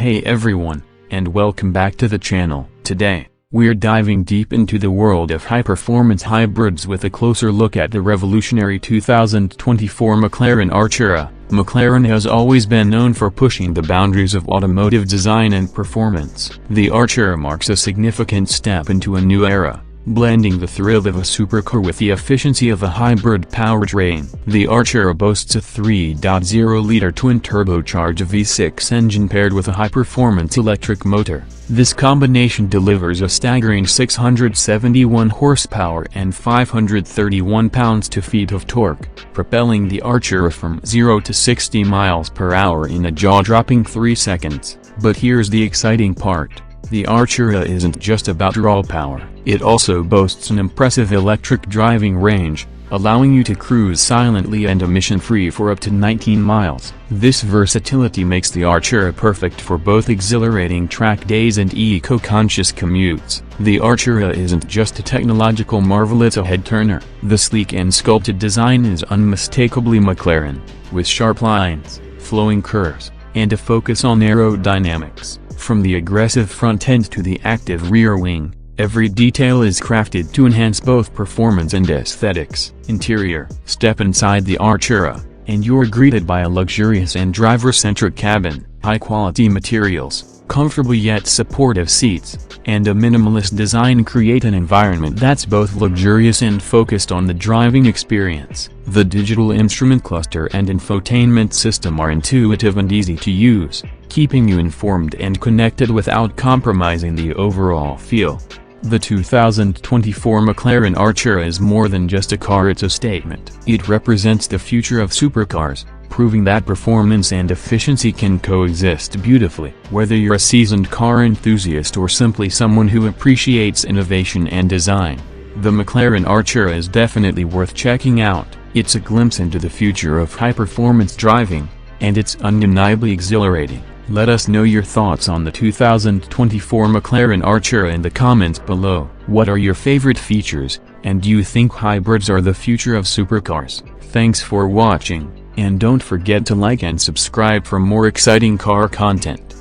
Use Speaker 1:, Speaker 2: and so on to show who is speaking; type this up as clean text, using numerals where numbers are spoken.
Speaker 1: Hey everyone, and welcome back to the channel. Today, we're diving deep into the world of high-performance hybrids with a closer look at the revolutionary 2024 McLaren Artura. McLaren has always been known for pushing the boundaries of automotive design and performance. The Artura marks a significant step into a new era, blending the thrill of a supercar with the efficiency of a hybrid powertrain. The Artura boasts a 3.0-liter twin-turbocharged V6 engine paired with a high-performance electric motor. This combination delivers a staggering 671 horsepower and 531 pounds-feet of torque, propelling the Artura from 0 to 60 miles per hour in a jaw-dropping 3 seconds. But here's the exciting part. The Artura isn't just about raw power. It also boasts an impressive electric driving range, allowing you to cruise silently and emission-free for up to 19 miles. This versatility makes the Artura perfect for both exhilarating track days and eco-conscious commutes. The Artura isn't just a technological marvel, it's a head-turner. The sleek and sculpted design is unmistakably McLaren, with sharp lines, flowing curves, and a focus on aerodynamics. From the aggressive front end to the active rear wing, every detail is crafted to enhance both performance and aesthetics. Interior: step inside the Artura, and you're greeted by a luxurious and driver-centric cabin, high-quality materials, comfortable yet supportive seats, and a minimalist design create an environment that's both luxurious and focused on the driving experience. The digital instrument cluster and infotainment system are intuitive and easy to use, keeping you informed and connected without compromising the overall feel. The 2024 McLaren Artura is more than just a car, it's a statement. It represents the future of supercars, proving that performance and efficiency can coexist beautifully. Whether you're a seasoned car enthusiast or simply someone who appreciates innovation and design, the McLaren Artura is definitely worth checking out. It's a glimpse into the future of high-performance driving, and it's undeniably exhilarating. Let us know your thoughts on the 2024 McLaren Artura in the comments below. What are your favorite features, and do you think hybrids are the future of supercars? Thanks for watching, and don't forget to like and subscribe for more exciting car content.